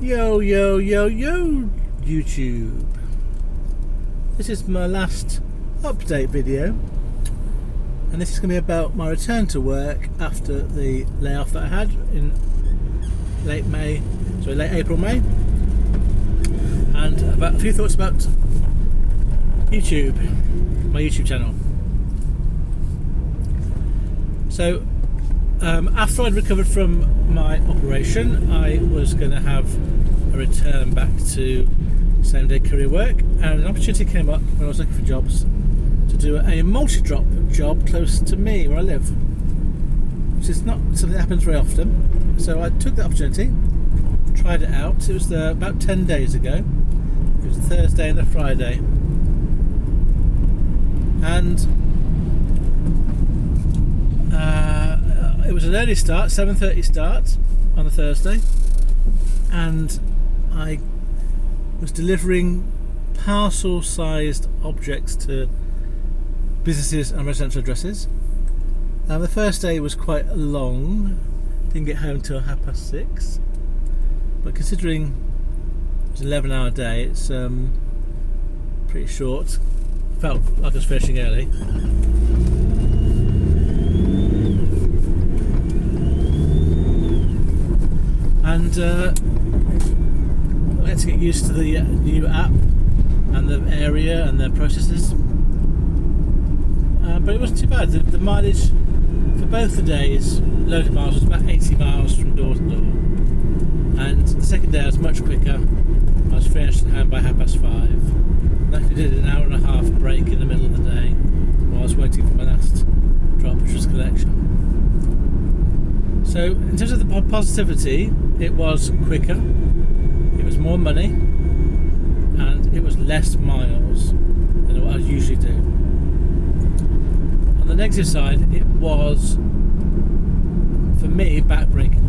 Yo, yo, yo, yo, YouTube. This is my last update video, and this is going to be about my return to work after the layoff that I had in late April, May, and about a few thoughts about YouTube, my YouTube channel. So, after I'd recovered from my operation, I was going to have a return back to same-day courier work, and an opportunity came up when I was looking for jobs to do a multi-drop job close to me where I live, which is not something that happens very often. So I took the opportunity, tried it out. It was about 10 days ago. It was a Thursday and a Friday, and it was an early start, 7:30 start on a Thursday, and I was delivering parcel-sized objects to businesses and residential addresses. The first day was quite long, didn't get home till 6:30, but considering it's an 11-hour day, it's pretty short. Felt like I was finishing early. And I had to get used to the new app and the area and the processes, but it wasn't too bad. The mileage for both the days, loaded miles, was about 80 miles from door to door, and the second day I was much quicker. I was finished at home by 5:30. I actually did an hour and a half break in the middle of the day while I was waiting for my last drop, which was collection. So in terms of the positivity, it was quicker, it was more money, and it was less miles than what I usually do. On the negative side, it was, for me, backbreaking.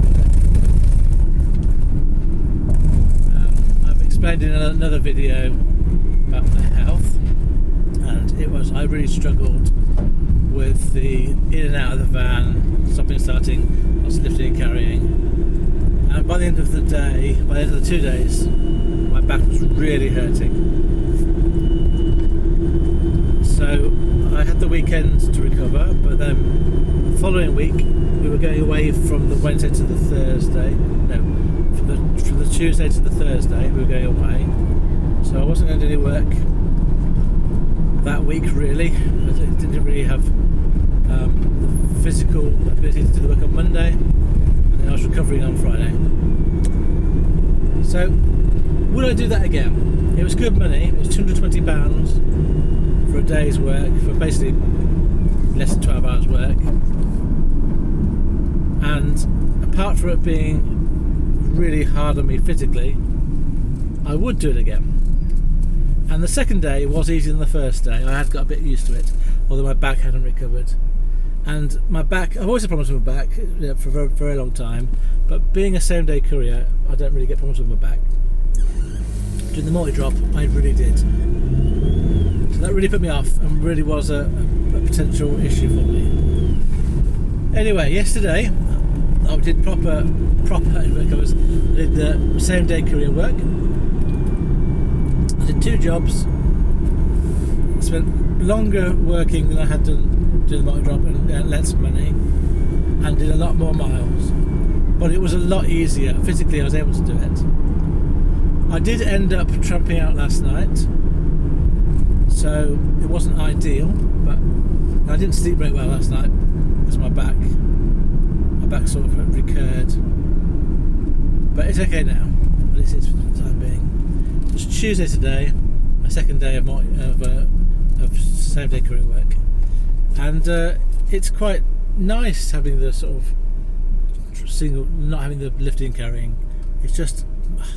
I've explained in another video about my health, and I really struggled with the in and out of the van, stopping, starting, lots of lifting and carrying. And by the end of the day, by the end of the 2 days, my back was really hurting. So I had the weekend to recover, but then the following week we were going away from the Wednesday to the Thursday. No, from the Tuesday to the Thursday we were going away. So I wasn't going to do any work that week really. I didn't really have the physical ability to do the work on Monday, and then I was recovering on Friday. So would I do that again? It was good money. It was £220 for a day's work, for basically less than 12 hours work, and apart from it being really hard on me physically, I would do it again. And the second day was easier than the first day. I had got a bit used to it, although my back hadn't recovered. And my back, I've always had problems with my back for a very, very long time, but being a same-day courier, I don't really get problems with my back. Doing the multi-drop, I really did. So that really put me off, and really was a potential issue for me. Anyway, yesterday I did proper work. I did the same-day courier work. I did 2 jobs. I spent longer working than I had done doing the multi-drop and less money, and did a lot more miles. But it was a lot easier. Physically, I was able to do it. I did end up tramping out last night, so it wasn't ideal, but I didn't sleep very well last night because my back sort of recurred. But it's okay now. At least it's for the time being. It's Tuesday today, my second day of same-day courier work, and it's quite nice having the sort of single, not having the lifting and carrying. It's just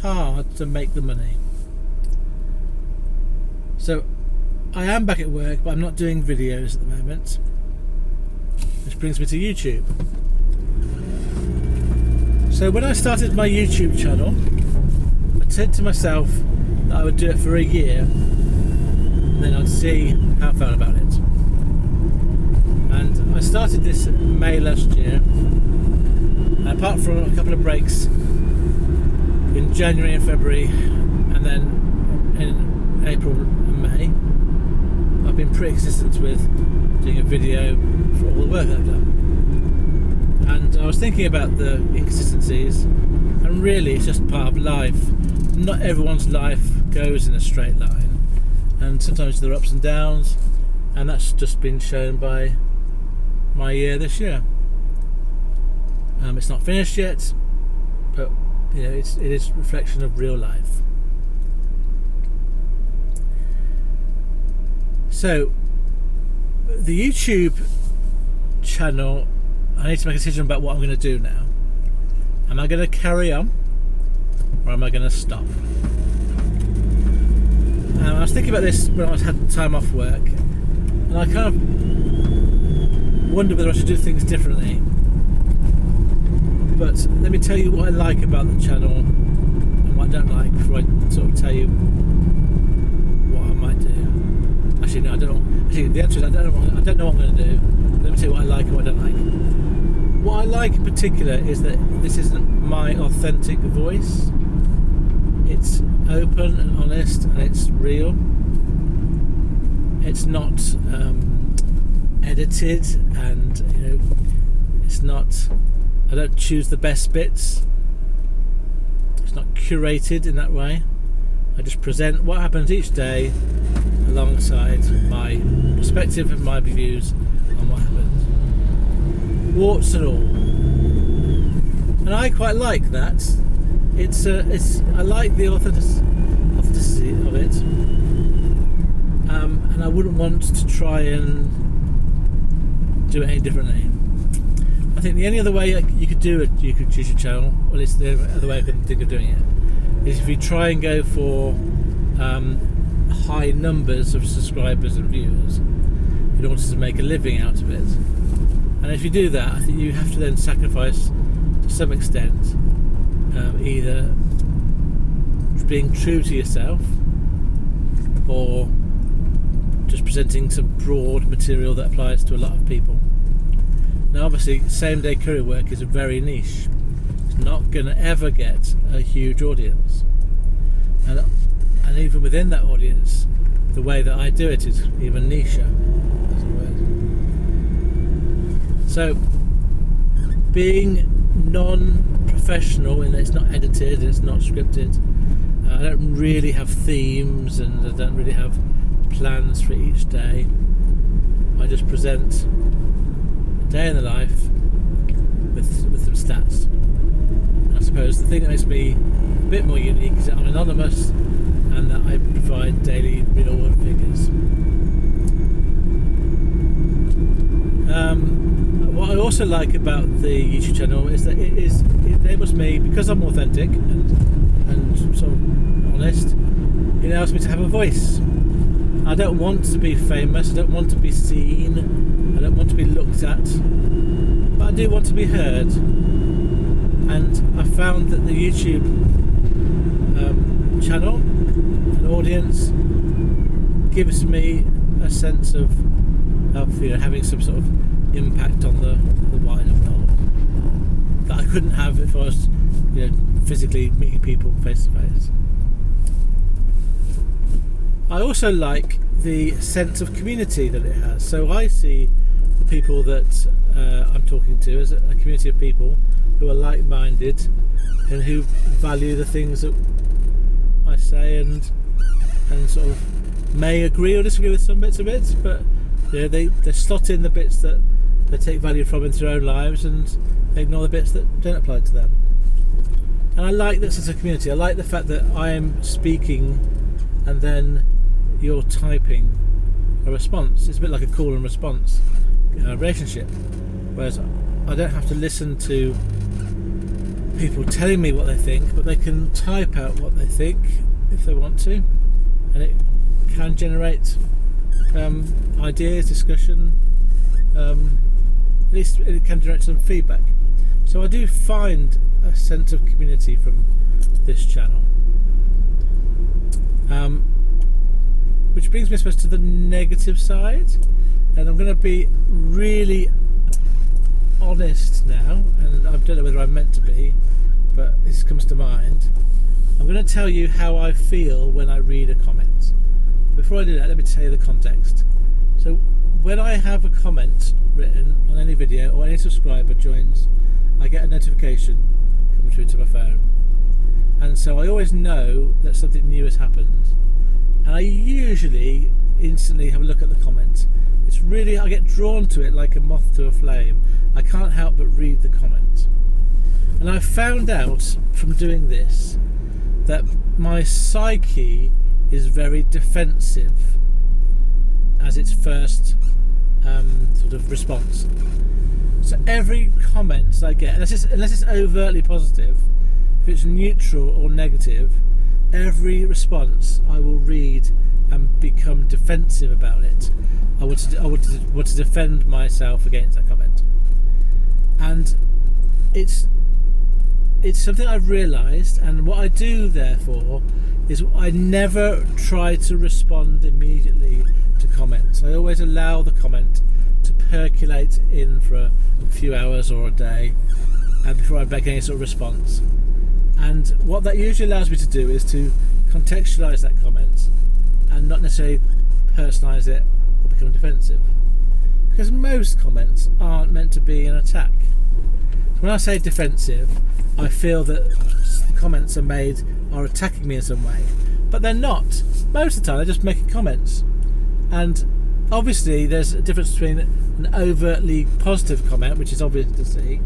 hard to make the money. So I am back at work, but I'm not doing videos at the moment, which brings me to YouTube. So when I started my YouTube channel, I said to myself that I would do it for a year, and then I'd see how I felt about it. And I started this in May last year, and apart from a couple of breaks in January and February, and then in April and May, I've been pretty consistent with doing a video for all the work that I've done. And I was thinking about the inconsistencies, and really it's just part of life. Not everyone's life goes in a straight line, and sometimes there are ups and downs, and that's just been shown by my year this year. It's not finished yet, but it is a reflection of real life. So the YouTube channel, I need to make a decision about what I'm going to do now. Am I going to carry on, or am I going to stop? I was thinking about this when I had time off work, and I kind of wonder whether I should do things differently. But let me tell you what I like about the channel and what I don't like before I sort of tell you what I might do. Actually, no, I don't know. Actually, the answer is I don't know what I'm going to do. Let me tell you what I like and what I don't like. What I like in particular is that this isn't my authentic voice. It's open and honest, and it's real. It's not edited, and it's not. I don't choose the best bits. It's not curated in that way. I just present what happens each day alongside my perspective and my views on what happens, warts and all. And I quite like that. I like the authenticity of it, and I wouldn't want to try and do it any differently. I think the only other way you could do a YouTube channel, or at least the other way I can think of doing it, is if you try and go for high numbers of subscribers and viewers in order to make a living out of it. And if you do that, I think you have to then sacrifice to some extent either being true to yourself, or just presenting some broad material that applies to a lot of people. Now obviously same day courier work is very niche. It's not going to ever get a huge audience, and even within that audience the way that I do it is even nicher, as it were. So being non-professional in that it's not edited, it's not scripted, I don't really have themes, and I don't really have plans for each day. I just present a day in the life with some stats. And I suppose the thing that makes me a bit more unique is that I'm anonymous and that I provide daily real world figures. What I also like about the YouTube channel is that it enables me, because I'm authentic and sort of honest, it allows me to have a voice. I don't want to be famous, I don't want to be seen, I don't want to be looked at, but I do want to be heard. And I found that the YouTube channel and audience gives me a sense of having some sort of impact on the wider world that I couldn't have if I was physically meeting people face to face. I also like the sense of community that it has. So I see the people that I'm talking to as a community of people who are like-minded and who value the things that I say, and sort of may agree or disagree with some bits of it, but they slot in the bits that they take value from into their own lives, and they ignore the bits that don't apply to them. And I like that sense of community. I like the fact that I am speaking and then you're typing a response. It's a bit like a call and response relationship, whereas I don't have to listen to people telling me what they think, but they can type out what they think if they want to, and it can generate ideas, discussion, at least it can generate some feedback. So I do find a sense of community from this channel, which brings me, I suppose, to the negative side, and I'm going to be really honest now, and I don't know whether I'm meant to be, but this comes to mind. I'm going to tell you how I feel when I read a comment. Before I do that, let me tell you the context. So when I have a comment written on any video or any subscriber joins, I get a notification coming through to my phone. And so I always know that something new has happened. And I usually instantly have a look at the comment. It's really, I get drawn to it like a moth to a flame. I can't help but read the comment. And I found out from doing this that my psyche is very defensive as its first sort of response. So every comment I get, unless it's overtly positive, if it's neutral or negative, every response I will read and become defensive about it. I want to defend myself against that comment, and it's something I've realised. And what I do therefore is I never try to respond immediately to comments. I always allow the comment to percolate in for a few hours or a day, and before I make any sort of response. And what that usually allows me to do is to contextualise that comment and not necessarily personalise it or become defensive, because most comments aren't meant to be an attack. When I say defensive, I feel that the comments are attacking me in some way, but they're not. Most of the time they're just making comments. And obviously there's a difference between an overtly positive comment, which is obvious to see,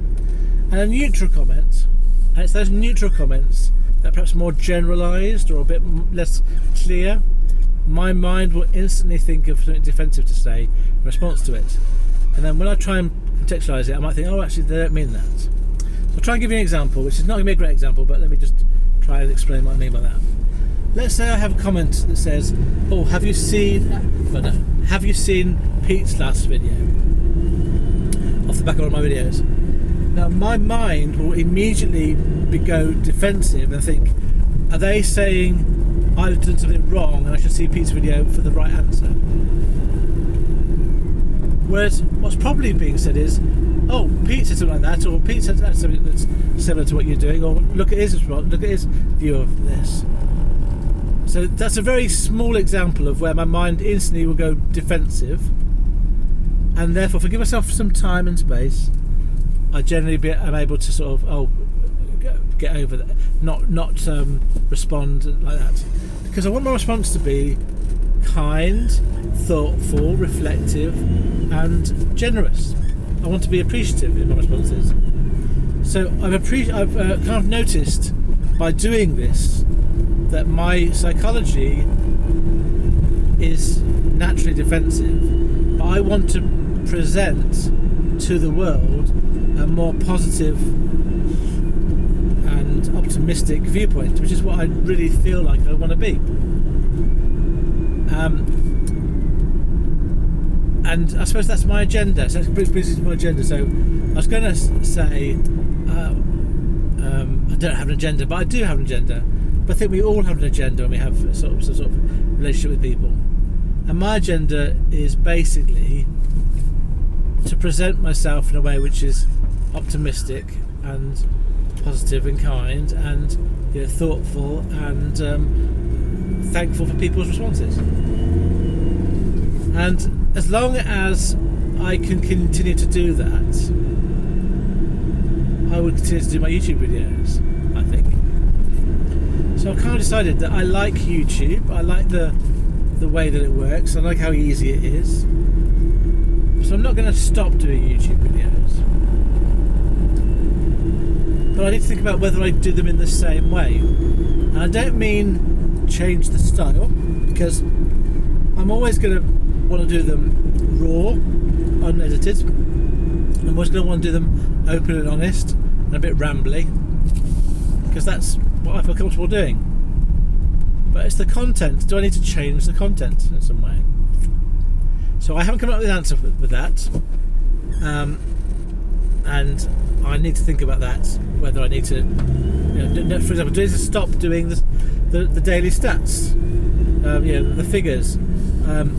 and a neutral comment. And it's those neutral comments that are perhaps more generalised or a bit less clear. My mind will instantly think of something defensive to say in response to it. And then when I try and contextualise it, I might think, oh, actually, they don't mean that. So I'll try and give you an example, which is not going to be a great example, but let me just try and explain what I mean by that. Let's say I have a comment that says, oh, have you seen Pete's last video? Off the back of one of my videos. Now, my mind will immediately go defensive and think, are they saying I've done something wrong and I should see Pete's video for the right answer? Whereas what's probably being said is, oh, Pete said something like that, or Pete said something that's similar to what you're doing, or look at his view of this. So that's a very small example of where my mind instantly will go defensive, and therefore, if I give myself some time and space, I generally am able to sort of get over that, not respond like that, because I want my response to be kind, thoughtful, reflective, and generous. I want to be appreciative in my responses. So I've kind of noticed by doing this that my psychology is naturally defensive, but I want to present to the world a more positive and optimistic viewpoint, which is what I really feel like I want to be. And I suppose that's my agenda. So that's basically my agenda. So I was going to say I don't have an agenda, but I do have an agenda. But I think we all have an agenda when we have some sort of relationship with people. And my agenda is basically to present myself in a way which is optimistic and positive and kind and thoughtful and thankful for people's responses. And as long as I can continue to do that, I will continue to do my YouTube videos, I think. So I've kind of decided that I like YouTube. I like the way that it works. I like how easy it is. So I'm not going to stop doing YouTube videos. But I need to think about whether I do them in the same way. And I don't mean change the style, because I'm always going to want to do them raw, unedited. I'm always going to want to do them open and honest and a bit rambly, because that's what I feel comfortable doing. But it's the content. Do I need to change the content in some way? So I haven't come up with an answer with that, and I need to think about that, whether I need to, for example, do I need to stop doing the daily stats, the figures.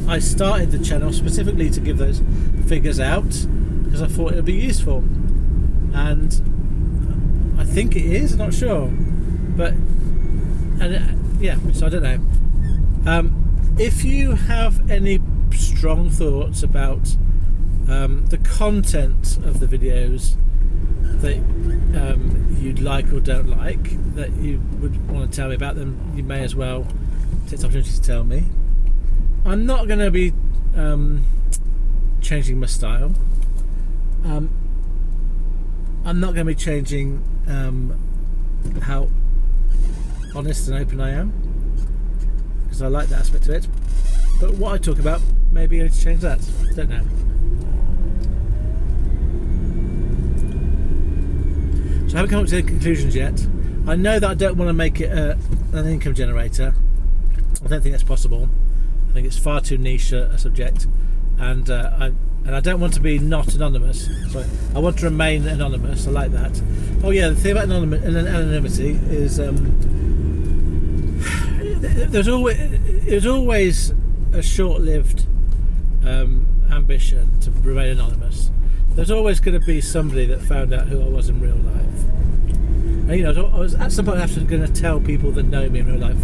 I started the channel specifically to give those figures out because I thought it would be useful, and I think it is. I'm not sure, but yeah. So I don't know. If you have any strong thoughts about the content of the videos that you'd like or don't like, that you would want to tell me about them, you may as well take the opportunity to tell me. I'm not going to be changing my style. I'm not going to be changing how honest and open I am, because I like that aspect of it. But what I talk about, maybe I need to change that. Don't know. So I haven't come up to any conclusions yet. I know that I don't want to make it an income generator. I don't think that's possible. I think it's far too niche a subject, and I don't want to be not anonymous. So I want to remain anonymous. I like that. Oh yeah, the thing about anonymity is there's always a short-lived ambition to remain anonymous. There's always going to be somebody that found out who I was in real life. And, you know, I was at some point actually going to tell people that know me in real life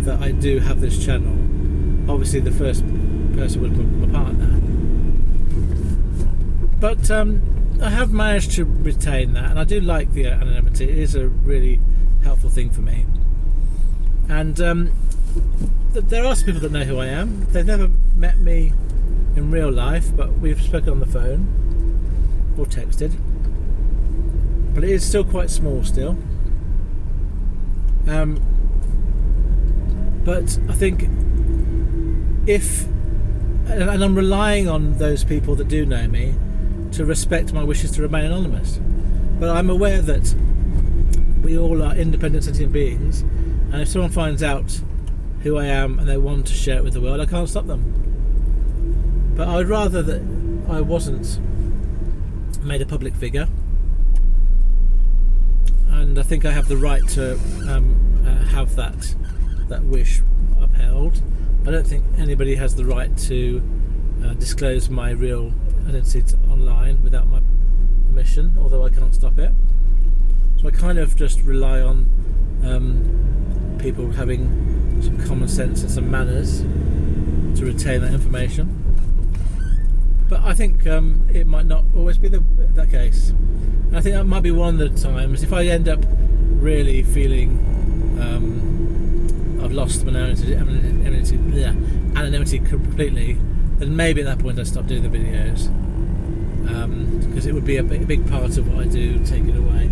that I do have this channel. Obviously, the first person was my partner. But I have managed to retain that, and I do like the anonymity. It is a really helpful thing for me. And there are some people that know who I am. They've never met me in real life, but we've spoken on the phone or texted. But it is still quite small still. But I think and I'm relying on those people that do know me to respect my wishes to remain anonymous. But I'm aware that we all are independent sentient beings, and if someone finds out who I am and they want to share it with the world, I can't stop them. But I'd rather that I wasn't made a public figure, and I think I have the right to have that wish upheld. I don't think anybody has the right to disclose my real identity online without my permission, although I can't stop it. So I kind of just rely on people having some common sense and some manners to retain that information. But I think it might not always be that case. And I think that might be one of the times, if I end up really feeling I've lost my anonymity completely, then maybe at that point I stop doing the videos, because it would be a big part of what I do, take it away.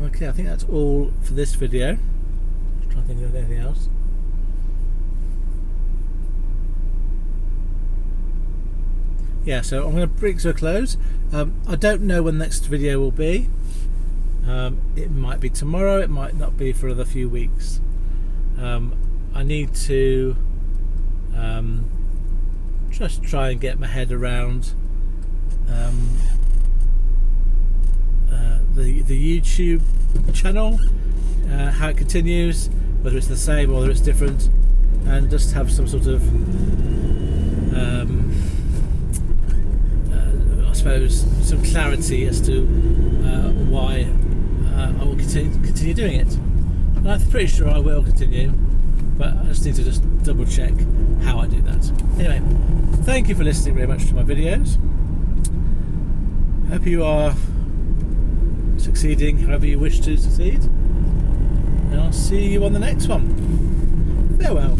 Okay, I think that's all for this video. Just trying to think of anything else. Yeah, so I'm going to bring it to a close. I don't know when the next video will be. It might be tomorrow, it might not be for another few weeks. I need to just try and get my head around the YouTube channel, how it continues, whether it's the same or whether it's different, and just have some sort of I suppose some clarity as to why I will continue doing it. And I'm pretty sure I will continue, but I just need to double check how I do that. Anyway, thank you for listening very much to my videos. Hope you are succeeding however you wish to succeed, and I'll see you on the next one. Farewell.